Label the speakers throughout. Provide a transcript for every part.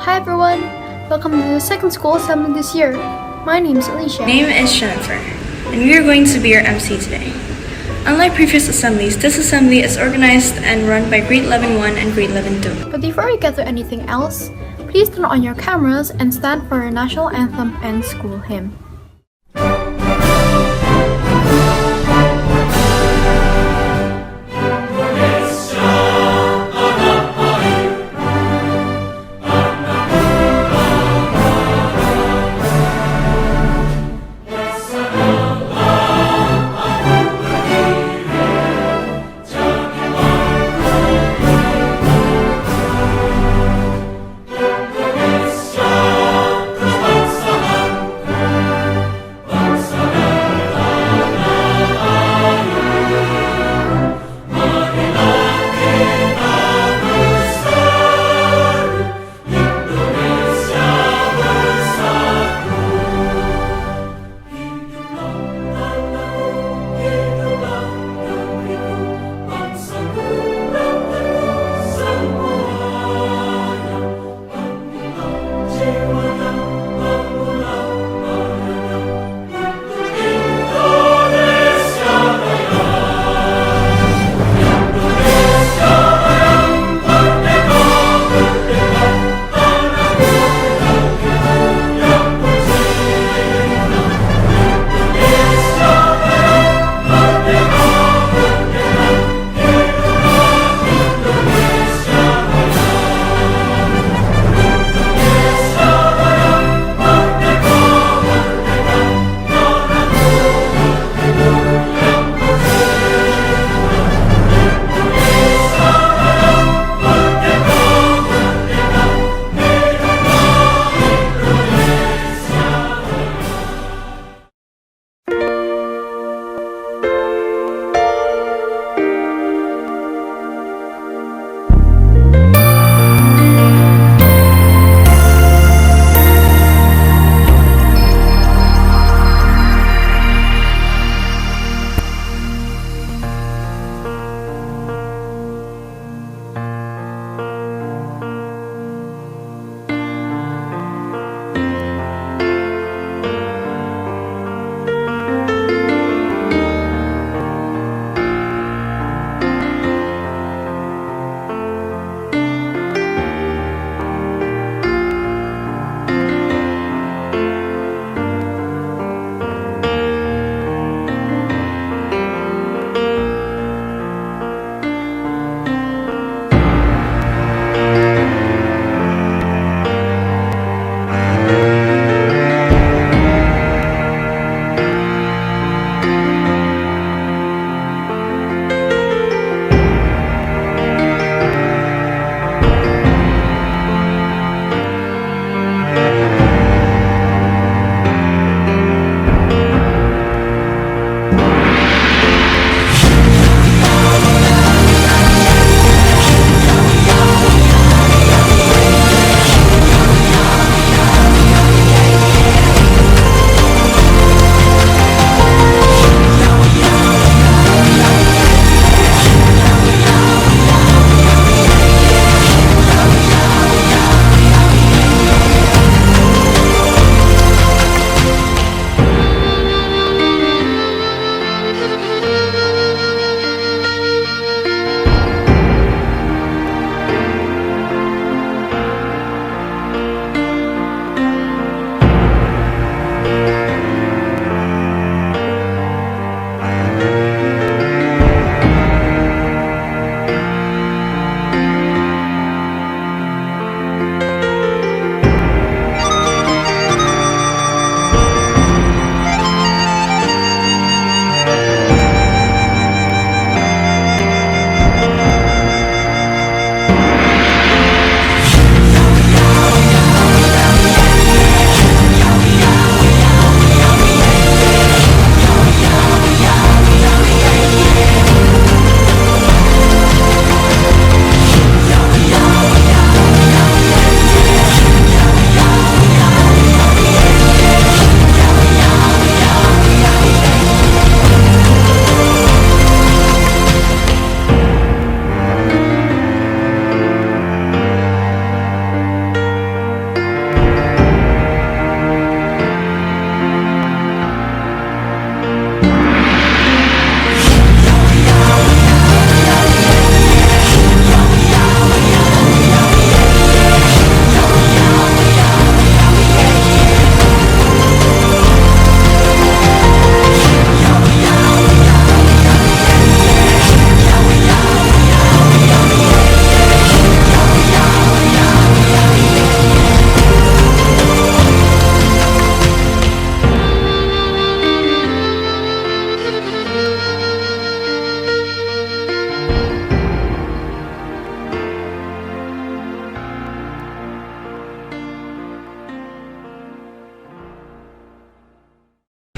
Speaker 1: Hi everyone! Welcome to the second school assembly this year. My name is Alicia.
Speaker 2: My name is Jennifer, and we are going to be your MC today. Unlike previous assemblies, this assembly is organized and run by grade 11-1 and grade 11-2.
Speaker 1: But before we get to anything else, please turn on your cameras and stand for our national anthem and school hymn.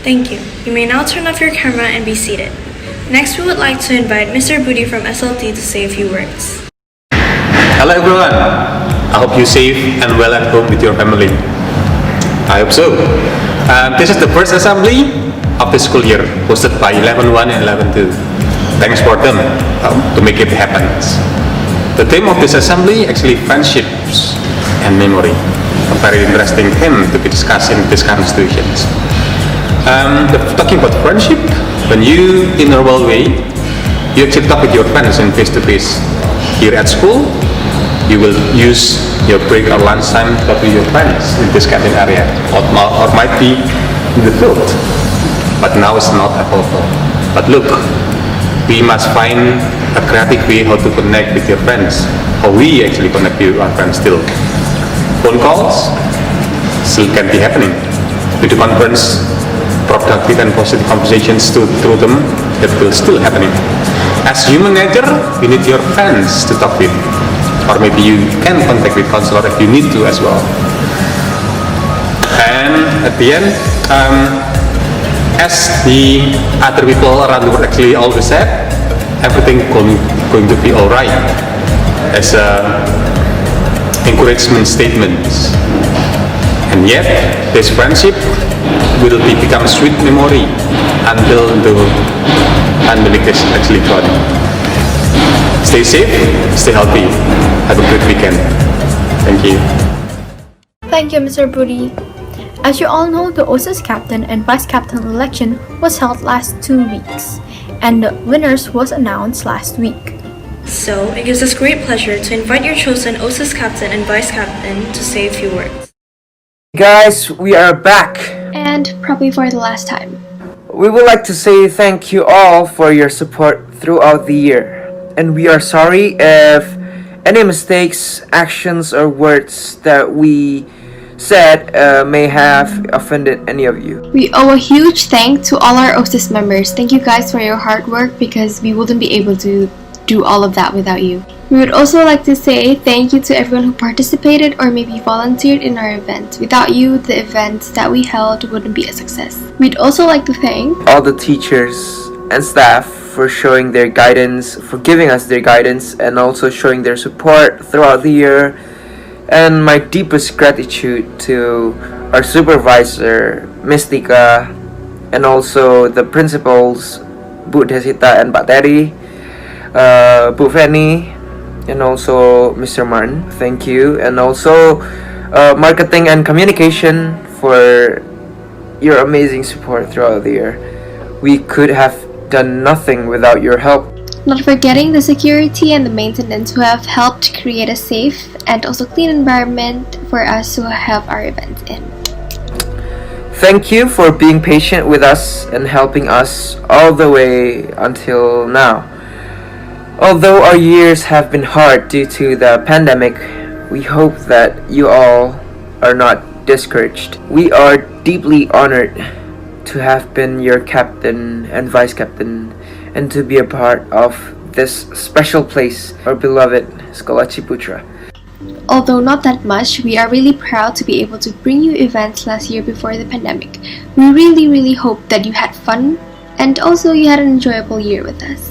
Speaker 2: Thank you. You may now turn off your camera and be seated. Next, we would like to invite Mr. Budi from SLT to say a few words.
Speaker 3: Hello everyone, I hope you're safe and well at home with your family. I hope so. This is the first assembly of the school year, hosted by 11-1 and 11-2. Thanks for them to make it happen. The theme of this assembly actually friendships and memory. A very interesting theme to be discussed in this kind of situations. Talking about friendship, when you in a normal way, you actually talk with your friends in face-to-face. Here at school, you will use your break or lunch time to talk with your friends in this canteen area, or might be in the field. But now it's not available. But look, we must find a creative way how to connect with your friends. How we actually connect with our friends still. Phone calls still can be happening. Video conference, productive and positive conversations through them, that will still happening. As human nature, you need your friends to talk with, or maybe you can contact with counselor if you need to as well. And at the end, as the other people around the world actually always said, everything going to be alright. As encouragement statements. And yet, this friendship will become sweet memory until the pandemic is actually gone. Stay safe, stay healthy. Have a great weekend. Thank you.
Speaker 1: Thank you, Mr. Budi. As you all know, the OSIS captain and vice captain election was held last 2 weeks, and the winners was announced last week.
Speaker 2: So, it gives us great pleasure to invite your chosen OSIS captain and vice captain to say a few words.
Speaker 4: Guys, we are back.
Speaker 1: And probably for the last time.
Speaker 4: We would like to say thank you all for your support throughout the year. And we are sorry if any mistakes, actions, or words that we said may have offended any of you.
Speaker 5: We owe a huge thank to all our OSIS members. Thank you guys for your hard work because we wouldn't be able to do all of that without you. We would also like to say thank you to everyone who participated or maybe volunteered in our event. Without you, the events that we held wouldn't be a success. We'd also like to thank
Speaker 4: all the teachers and staff for showing their guidance, for giving us their guidance, and also showing their support throughout the year. And my deepest gratitude to our supervisor, Miss Tika, and also the principals, Bu Desita and Pak Terry, Bu Feni, and also Mr. Martin. Thank you. And also marketing and communication for your amazing support throughout the year. We could have done nothing without your help.
Speaker 5: not forgetting the security and the maintenance who have helped create a safe and also clean environment for us to have our events in.
Speaker 4: Thank you for being patient with us and helping us all the way until now. Although our years have been hard due to the pandemic, we hope that you all are not discouraged. We are deeply honored to have been your captain and vice captain and to be a part of this special place, our beloved Sekolah Ciputra.
Speaker 5: Although not that much, we are really proud to be able to bring you events last year before the pandemic. We really hope that you had fun and also you had an enjoyable year with us.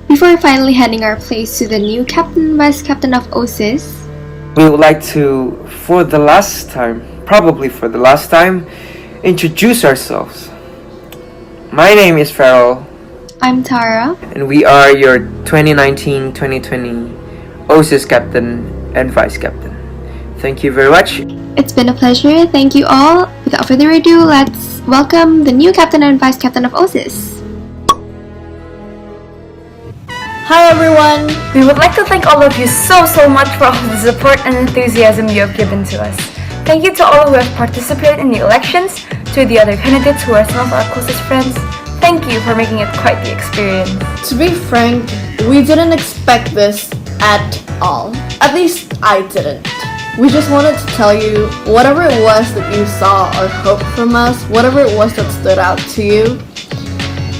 Speaker 5: Before finally handing our place to the new captain and vice captain of OSIS,
Speaker 4: we would like to, probably for the last time, introduce ourselves. My name is Farrell.
Speaker 5: I'm Tara.
Speaker 4: And we are your 2019-2020 OSIS captain and vice captain. Thank you very much.
Speaker 5: It's been a pleasure. Thank you all. Without further ado, let's welcome the new captain and vice captain of OSIS.
Speaker 6: Hi everyone! We would like to thank all of you so much for all the support and enthusiasm you have given to us. Thank you to all who have participated in the elections, to the other candidates who are some of our closest friends. Thank you for making it quite the experience.
Speaker 7: To be frank, we didn't expect this at all. At least I didn't. We just wanted to tell you whatever it was that you saw or hoped from us, whatever it was that stood out to you.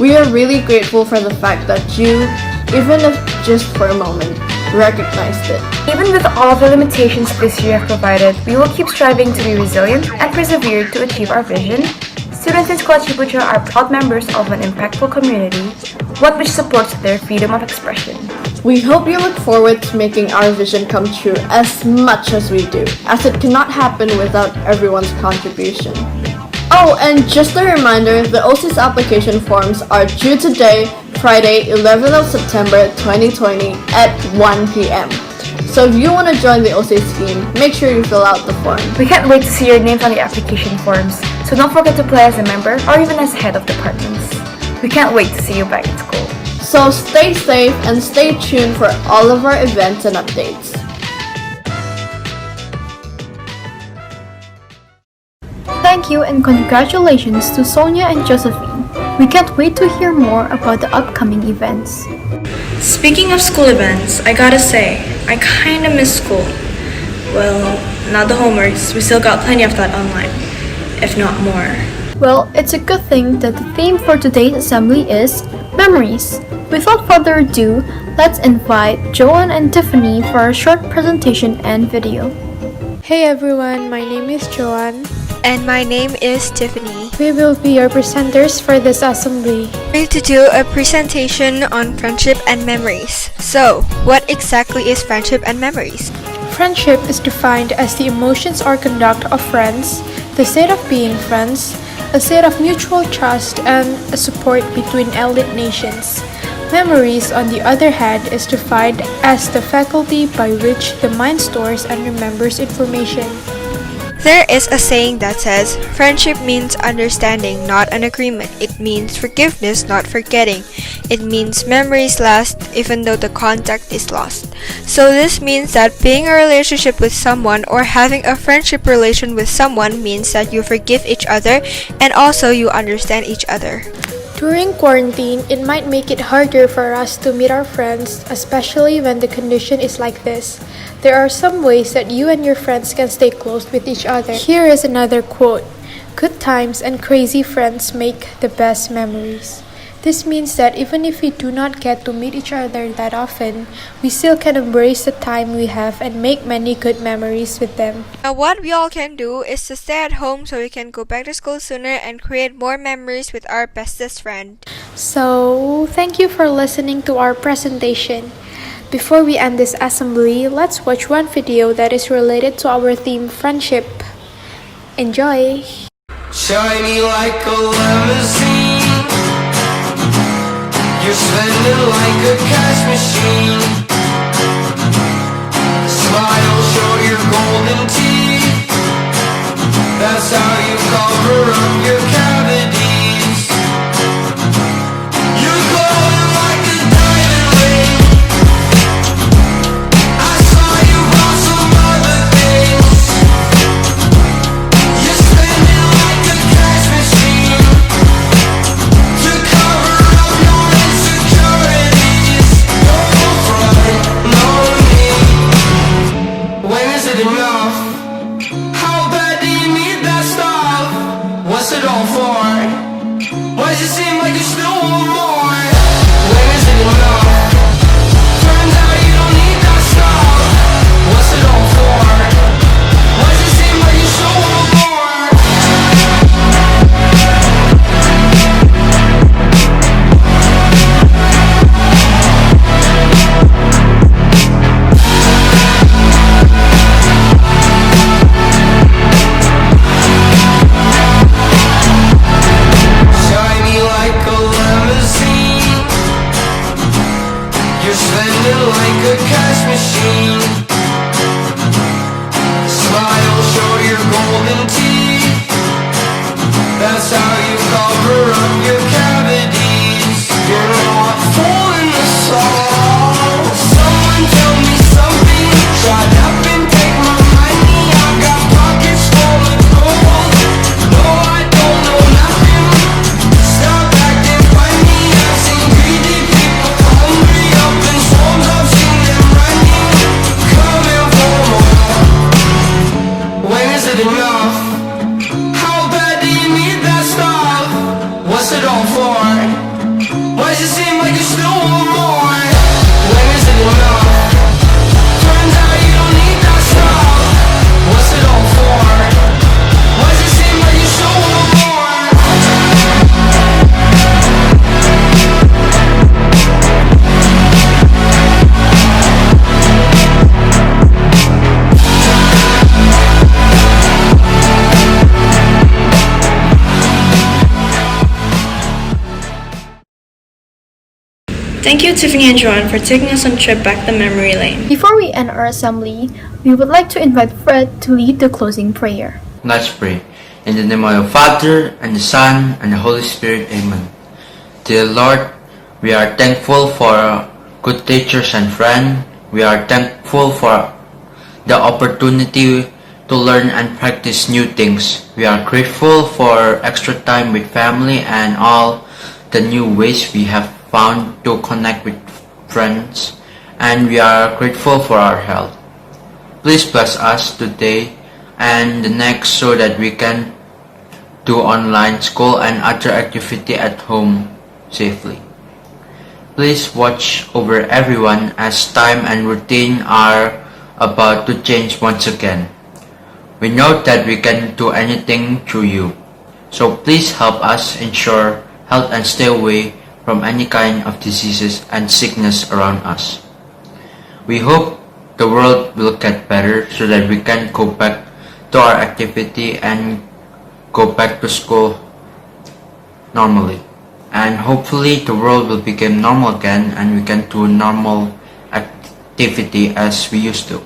Speaker 7: We are really grateful for the fact that you, even if just for a moment, recognized it.
Speaker 6: Even with all the limitations this year have provided, we will keep striving to be resilient and persevere to achieve our vision. Students in Sekolah Ciputra are proud members of an impactful community, one which supports their freedom of expression.
Speaker 7: We hope you look forward to making our vision come true as much as we do, as it cannot happen without everyone's contribution. Oh, and just a reminder, the OSIS application forms are due today, Friday, 11th of September 2020 at 1 p.m. So if you want to join the OSIS scheme, make sure you fill out the form.
Speaker 6: We can't wait to see your names on the application forms, so don't forget to apply as a member or even as head of departments. We can't wait to see you back at school.
Speaker 7: So stay safe and stay tuned for all of our events and updates.
Speaker 1: Thank you and congratulations to Sonia and Josephine. We can't wait to hear more about the upcoming events.
Speaker 2: Speaking of school events, I gotta say, I kinda miss school. Well, not the homeworks, we still got plenty of that online, if not more.
Speaker 1: Well, it's a good thing that the theme for today's assembly is memories. Without further ado, let's invite Joanne and Tiffany for a short presentation and video.
Speaker 8: Hey everyone, my name is Joanne.
Speaker 9: And my name is Tiffany.
Speaker 8: We will be your presenters for this assembly.
Speaker 9: We're going to do a presentation on friendship and memories. So, what exactly is friendship and memories?
Speaker 8: Friendship is defined as the emotions or conduct of friends, the state of being friends, a state of mutual trust, and a support between elite nations. Memories, on the other hand, is defined as the faculty by which the mind stores and remembers information.
Speaker 9: There is a saying that says, friendship means understanding, not an agreement. It means forgiveness, not forgetting. It means memories last even though the contact is lost. So this means that being in a relationship with someone or having a friendship relation with someone means that you forgive each other and also you understand each other.
Speaker 8: During quarantine, it might make it harder for us to meet our friends, especially when the condition is like this. There are some ways that you and your friends can stay close with each other. Here is another quote. Good times and crazy friends make the best memories. This means that even if we do not get to meet each other that often, we still can embrace the time we have and make many good memories with them.
Speaker 9: Now what we all can do is to stay at home so we can go back to school sooner and create more memories with our bestest friend.
Speaker 8: So, thank you for listening to our presentation. Before we end this assembly, let's watch one video that is related to our theme, friendship. Enjoy!
Speaker 10: Shiny like a limousine, you're spending like a cash machine. Smile, show your golden teeth, that's how you cover up your cavities. You're glowing like a diamond ring, I saw you bought some other things. You're spending like a cash machine to cover up your insecurities. No front, no need. When is it enough? How bad do you need that stuff? What's it all for? Why does it seem like you still want more? When is it enough? Turns out you don't need that stuff. What's it all for? Why does it seem like you still want more? Shiny like a limousine, you're spending like a cash machine. Smile, show your golden teeth, that's how you cover up your cavities. You're not fooling us all. Someone tell me something, shut up and take my money. I got pockets full of gold. No, I don't know nothing. Stop acting funny. I've seen greedy people hungry up in swarms. I've seen them running, coming for more. When is it enough? How bad do you need that stuff? What's it all for?
Speaker 2: Thank you, Tiffany and Joanne, for taking us on a trip back the memory lane.
Speaker 1: Before we end our assembly, we would like to invite Fred to lead the closing prayer.
Speaker 11: Let's pray. In the name of the Father, and the Son, and the Holy Spirit. Amen. Dear Lord, we are thankful for good teachers and friends. We are thankful for the opportunity to learn and practice new things. We are grateful for extra time with family and all the new ways we have found to connect with friends. And we are grateful for our health. Please bless us today and the next so that we can do online school and other activity at home safely. Please watch over everyone as time and routine are about to change once again. We know that we can do anything through you. So please help us ensure health and stay away from any kind of diseases and sickness around us. We hope the world will get better so that we can go back to our activity and go back to school normally. And hopefully the world will become normal again and we can do normal activity as we used to.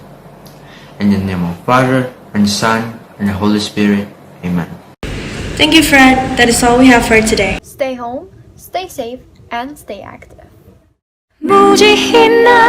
Speaker 11: In the name of Father, and the Son, and the Holy Spirit. Amen.
Speaker 2: Thank you, Fred. That is all we have for today.
Speaker 1: Stay home, stay safe, and stay active.
Speaker 10: 무지히 나